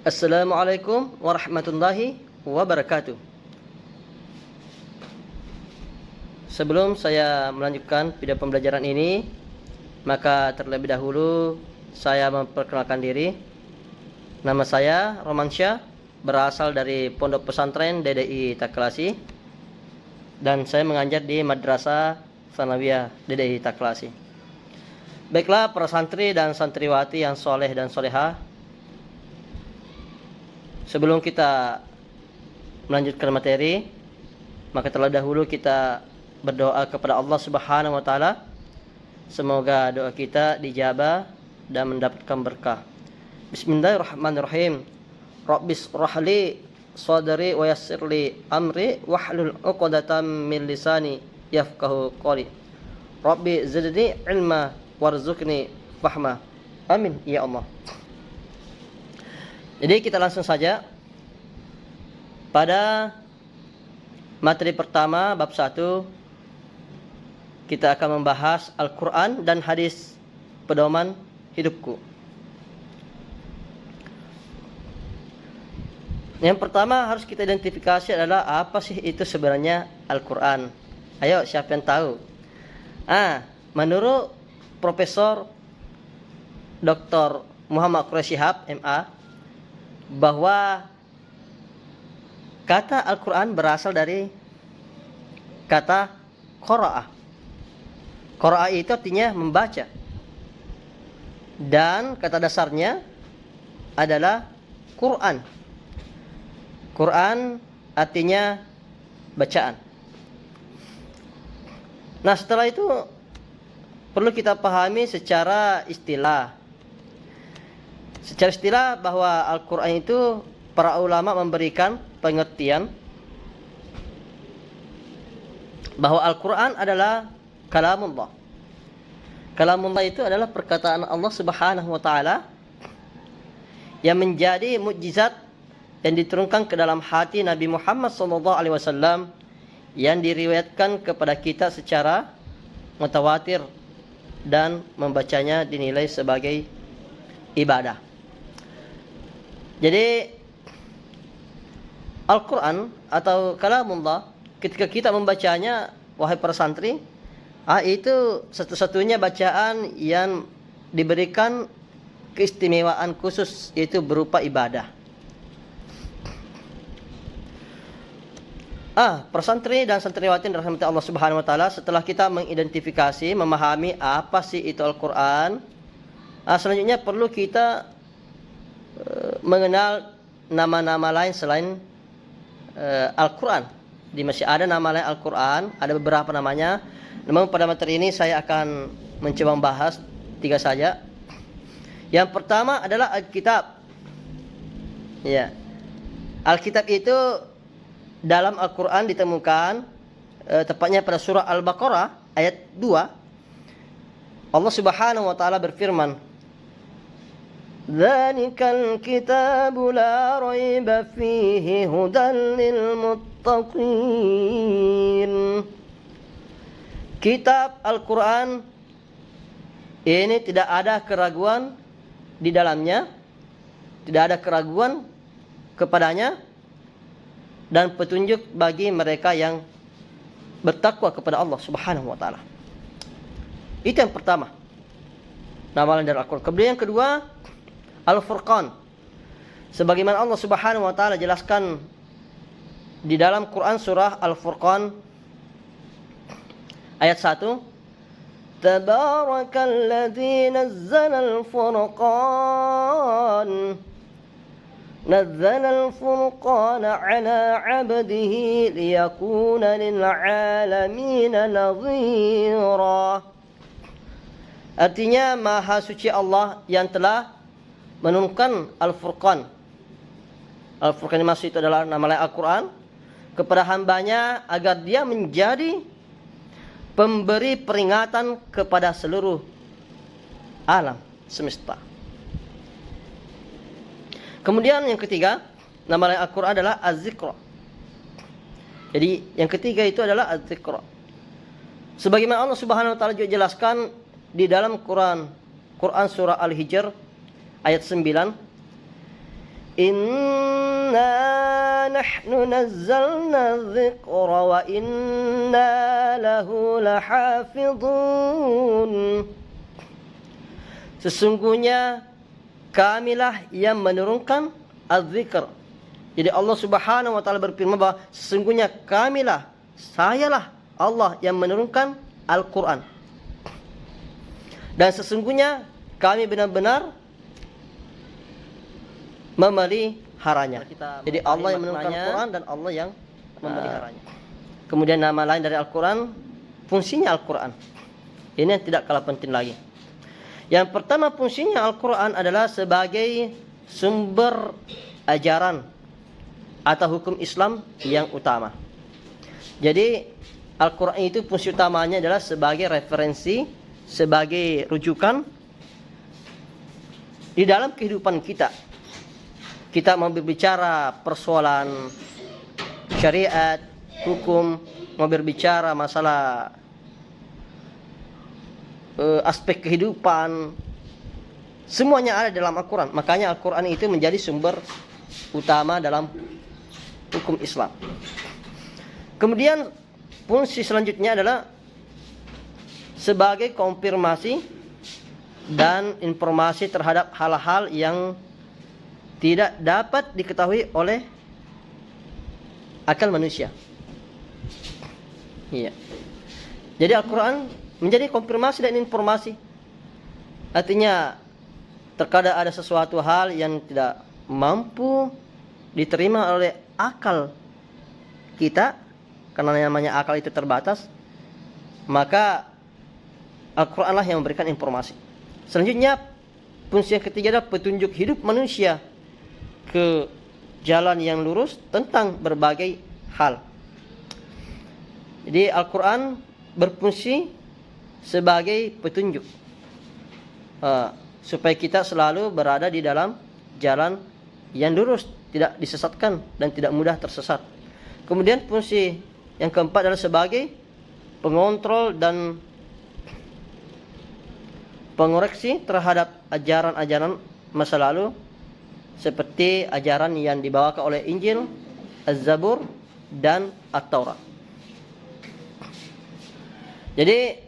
Assalamualaikum warahmatullahi wabarakatuh. Sebelum saya melanjutkan video pembelajaran ini, maka terlebih dahulu saya memperkenalkan diri. Nama saya Romansyah, berasal dari Pondok Pesantren DDI Taklasi, dan saya mengajar di Madrasah Tsanawiyah DDI Taklasi. Baiklah para santri dan santriwati yang soleh dan solehah, sebelum kita melanjutkan materi, maka terlebih dahulu kita berdoa kepada Allah Subhanahu wa taala. Semoga doa kita dijabah dan mendapatkan berkah. Bismillahirrahmanirrahim. Rabbis rahli sadri wa yassirli amri wahlul 'uqdatam min lisani yafqahu qawli. Rabbi zidni ilma warzuqni fahma. Amin ya Allah. Jadi kita langsung saja pada materi pertama bab 1. Kita akan membahas Al-Quran dan hadis pedoman hidupku. Yang pertama harus kita identifikasi adalah apa sih itu sebenarnya Al-Quran. Ayo, siapa yang tahu? Menurut Profesor Dr. Muhammad Quraish Shihab, MA, bahwa kata Al-Quran berasal dari kata qira'ah. Qira'ah itu artinya membaca. Dan kata dasarnya adalah Quran. Quran artinya bacaan. Nah, setelah itu perlu kita pahami secara istilah. Secara istilah bahwa Al-Quran itu para ulama memberikan pengertian bahwa Al-Quran adalah kalamullah. Kalamullah itu adalah perkataan Allah Subhanahu wa taala yang menjadi mukjizat yang diturunkan ke dalam hati Nabi Muhammad SAW, yang diriwayatkan kepada kita secara mutawatir dan membacanya dinilai sebagai ibadah. Jadi Al-Quran atau kalamullah, ketika kita membacanya, wahai para santri, itu satu-satunya bacaan yang diberikan keistimewaan khusus, yaitu berupa ibadah. Para santri dan santriwati yang dirahmati Allah Subhanahu wa taala, setelah kita mengidentifikasi, memahami apa sih itu Al-Quran, selanjutnya perlu kita mengenal nama-nama lain selain Al-Quran. Jadi masih ada nama lain Al-Quran, ada beberapa namanya. Namun pada materi ini saya akan mencoba membahas 3 saja. Yang pertama adalah Alkitab. Ya. Alkitab itu dalam Al-Quran ditemukan tepatnya pada surah Al-Baqarah ayat 2. Allah Subhanahu wa taala berfirman, "Dzalikal kitabu la raiba fihi hudan lil muttaqin." Kitab Al-Quran ini tidak ada keraguan di dalamnya, tidak ada keraguan kepadanya, dan petunjuk bagi mereka yang bertakwa kepada Allah Subhanahu wa taala. Itu yang pertama, nama lain dari Al-Quran. Kemudian yang kedua, Al-Furqan. Sebagaimana Allah Subhanahu wa taala jelaskan di dalam Quran surah Al-Furqan ayat 1, Tabarakalladzi nazzalal furqan ala 'abdihi liyakuna lil 'alamin nadhira. Artinya, Maha Suci Allah yang telah menurunkan Al-Furqan. Al-Furqan yang maksud itu adalah nama lain Al-Quran, kepada hambanya agar dia menjadi pemberi peringatan kepada seluruh alam semesta. Kemudian yang ketiga, nama lain Al-Quran adalah Az-Zikra. Jadi yang ketiga itu adalah Az-Zikra. Sebagaimana Allah Subhanahu wa taala juga jelaskan di dalam Quran surah Al-Hijr ayat 9, Inna nahnu nazzalna dzikra wa inna lahu lahafidhun. Sesungguhnya kamilah yang menurunkan az-zikr. Jadi Allah Subhanahu wa taala berfirman bahwa sesungguhnya kamilah, sayalah Allah yang menurunkan Al-Qur'an. Dan sesungguhnya kami benar-benar memeliharanya. Jadi Allah yang menurunkan Al-Quran dan Allah yang memeliharanya. Kemudian nama lain dari Al-Quran, fungsinya Al-Quran. Ini yang tidak kalah penting lagi. Yang pertama fungsinya Al-Quran adalah sebagai sumber ajaran atau hukum Islam yang utama. Jadi Al-Quran itu fungsi utamanya adalah sebagai referensi, sebagai rujukan di dalam kehidupan kita. Kita mau berbicara persoalan syariat, hukum, mau berbicara masalah aspek kehidupan, semuanya ada dalam Al-Quran. Makanya Al-Quran itu menjadi sumber utama dalam hukum Islam. Kemudian fungsi selanjutnya adalah sebagai konfirmasi dan informasi terhadap hal-hal yang tidak dapat diketahui oleh akal manusia. Iya. Jadi Al-Quran menjadi konfirmasi dan informasi. Artinya terkadang ada sesuatu hal yang tidak mampu diterima oleh akal kita, karena namanya akal itu terbatas, maka Al-Quran lah yang memberikan informasi. Selanjutnya fungsi yang ketiga adalah petunjuk hidup manusia ke jalan yang lurus tentang berbagai hal. Jadi Al-Quran berfungsi sebagai petunjuk supaya kita selalu berada di dalam jalan yang lurus, tidak disesatkan dan tidak mudah tersesat. Kemudian fungsi yang keempat adalah sebagai pengontrol dan pengoreksi terhadap ajaran-ajaran masa lalu, seperti ajaran yang dibawakan oleh Injil, Az-Zabur, dan At-Taurat. Jadi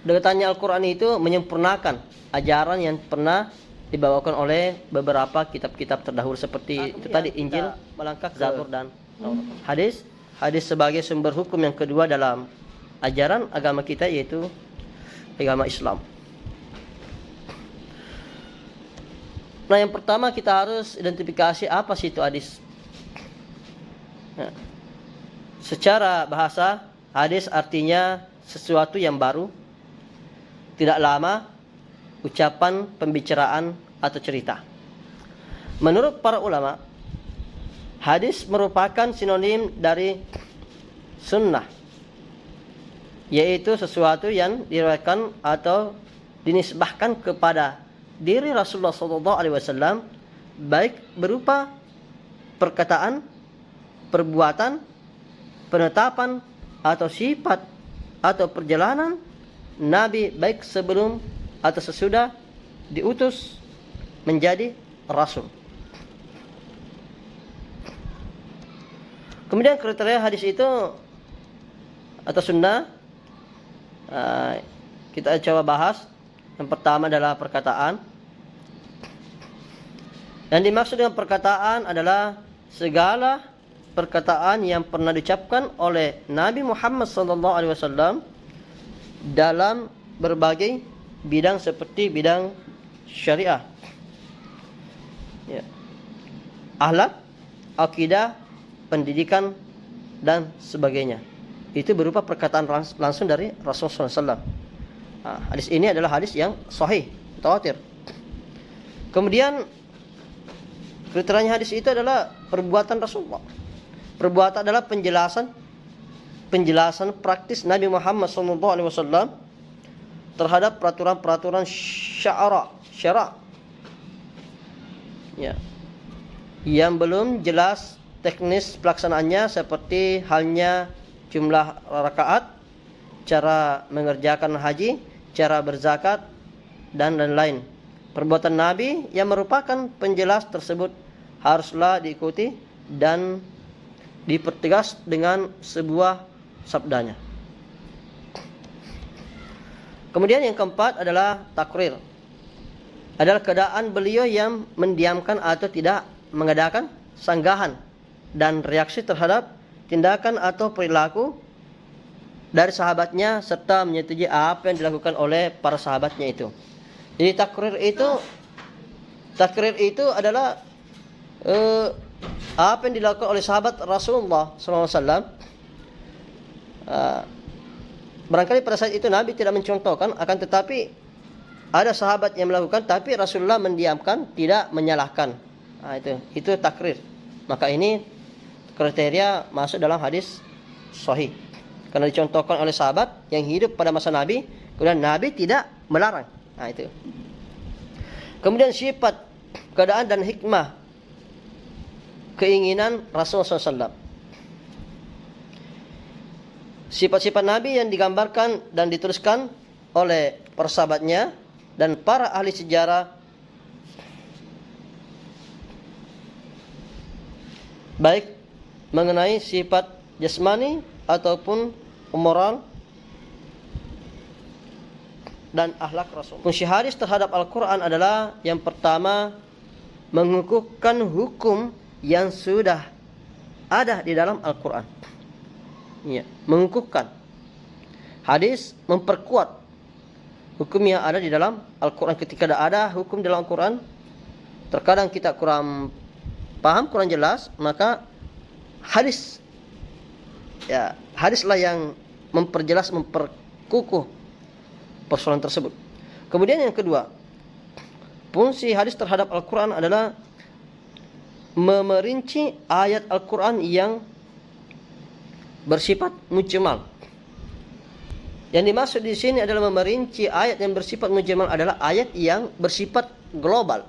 dengannya Al-Quran itu menyempurnakan ajaran yang pernah dibawakan oleh beberapa kitab-kitab terdahulu, seperti itu tadi Injil, melangkah ke Zabur dan hadis. Hadis sebagai sumber hukum yang kedua dalam ajaran agama kita, yaitu agama Islam. Nah, yang pertama kita harus identifikasi apa sih itu hadis. Nah, secara bahasa, hadis artinya sesuatu yang baru, tidak lama, ucapan, pembicaraan, atau cerita. Menurut para ulama, hadis merupakan sinonim dari sunnah, yaitu sesuatu yang diriwayatkan atau dinisbahkan kepada diri Rasulullah SAW, baik berupa perkataan, perbuatan, penetapan, atau sifat, atau perjalanan Nabi, baik sebelum atau sesudah diutus menjadi Rasul. Kemudian kriteria hadis itu atau sunnah, kita coba bahas. Yang pertama adalah perkataan. Yang dimaksud dengan perkataan adalah segala perkataan yang pernah diucapkan oleh Nabi Muhammad SAW dalam berbagai bidang, seperti bidang syariah, akhlak, akidah, pendidikan, dan sebagainya. Itu berupa perkataan langsung dari Rasulullah SAW. Hadis ini adalah hadis yang sahih, mutawatir. Kemudian kriteria hadis itu adalah perbuatan Rasulullah. Perbuatan adalah penjelasan praktis Nabi Muhammad SAW terhadap peraturan-peraturan syara, yang belum jelas teknis pelaksanaannya, seperti halnya jumlah rakaat, cara mengerjakan haji, cara berzakat, dan lain-lain. Perbuatan Nabi yang merupakan penjelas tersebut haruslah diikuti dan dipertegas dengan sebuah sabdanya. Kemudian yang keempat adalah takrir. Adalah keadaan beliau yang mendiamkan atau tidak mengadakan sanggahan dan reaksi terhadap tindakan atau perilaku dari sahabatnya serta menyetujui apa yang dilakukan oleh para sahabatnya itu. Jadi takrir itu adalah apa yang dilakukan oleh sahabat Rasulullah SAW. Barangkali pada saat itu Nabi tidak mencontohkan, akan tetapi ada sahabat yang melakukan, tapi Rasulullah mendiamkan, tidak menyalahkan. Itu takrir. Maka ini kriteria masuk dalam hadis sahih, karena dicontohkan oleh sahabat yang hidup pada masa Nabi, kemudian Nabi tidak melarang. Itu. Kemudian sifat, keadaan dan hikmah keinginan Rasulullah SAW. Sifat-sifat Nabi yang digambarkan dan dituliskan oleh para sahabatnya dan para ahli sejarah, baik mengenai sifat jasmani ataupun moral dan akhlak Rasul. Fungsi hadis terhadap Al-Quran adalah yang pertama, mengukuhkan hukum yang sudah ada di dalam Al-Quran. Mengukuhkan. Hadis memperkuat hukum yang ada di dalam Al-Quran. Ketika ada hukum dalam Al-Quran, terkadang kita kurang paham, kurang jelas, maka hadis, hadislah yang memperjelas, memperkukuh persoalan tersebut. Kemudian yang kedua, fungsi hadis terhadap Al-Quran adalah memerinci ayat Al-Quran yang bersifat mujmal. Yang dimaksud di sini adalah memerinci ayat yang bersifat mujmal adalah ayat yang bersifat global.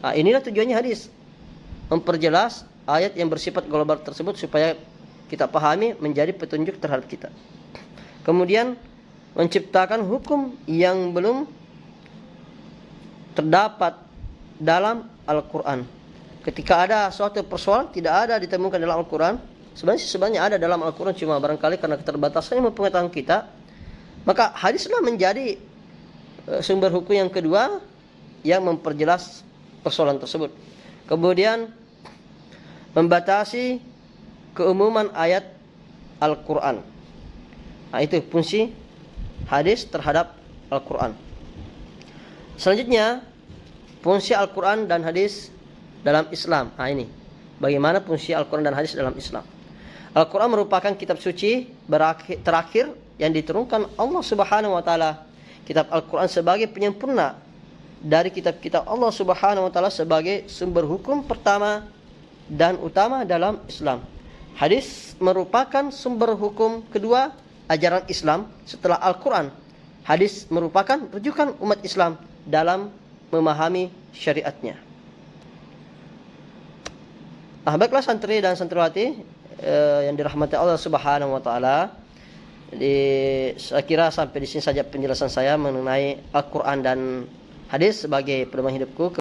Inilah tujuannya hadis, memperjelas ayat yang bersifat global tersebut supaya kita pahami, menjadi petunjuk terhadap kita. Kemudian menciptakan hukum yang belum terdapat dalam Al-Quran. Ketika ada suatu persoalan tidak ada ditemukan dalam Al-Quran, sebenarnya ada dalam Al-Quran, cuma barangkali karena keterbatasan pengetahuan kita, maka hadislah menjadi sumber hukum yang kedua yang memperjelas persoalan tersebut. Kemudian membatasi keumuman ayat Al-Quran. Itu fungsi hadis terhadap Al-Quran. Selanjutnya, fungsi Al-Quran dan hadis dalam Islam. Ini bagaimana fungsi Al-Quran dan hadis dalam Islam. Al-Quran merupakan kitab suci terakhir yang diturunkan Allah Subhanahu wa taala. Kitab Al-Quran sebagai penyempurna dari kitab-kitab Allah Subhanahu wa taala sebagai sumber hukum pertama dan utama dalam Islam. Hadis merupakan sumber hukum kedua ajaran Islam setelah Al-Quran. Hadis merupakan rujukan umat Islam dalam memahami syariatnya. Baiklah santri dan santriwati yang dirahmati Allah Subhanahu wa taala. Saya kira sampai di sini saja penjelasan saya mengenai Al-Quran dan hadis sebagai pedoman hidupku.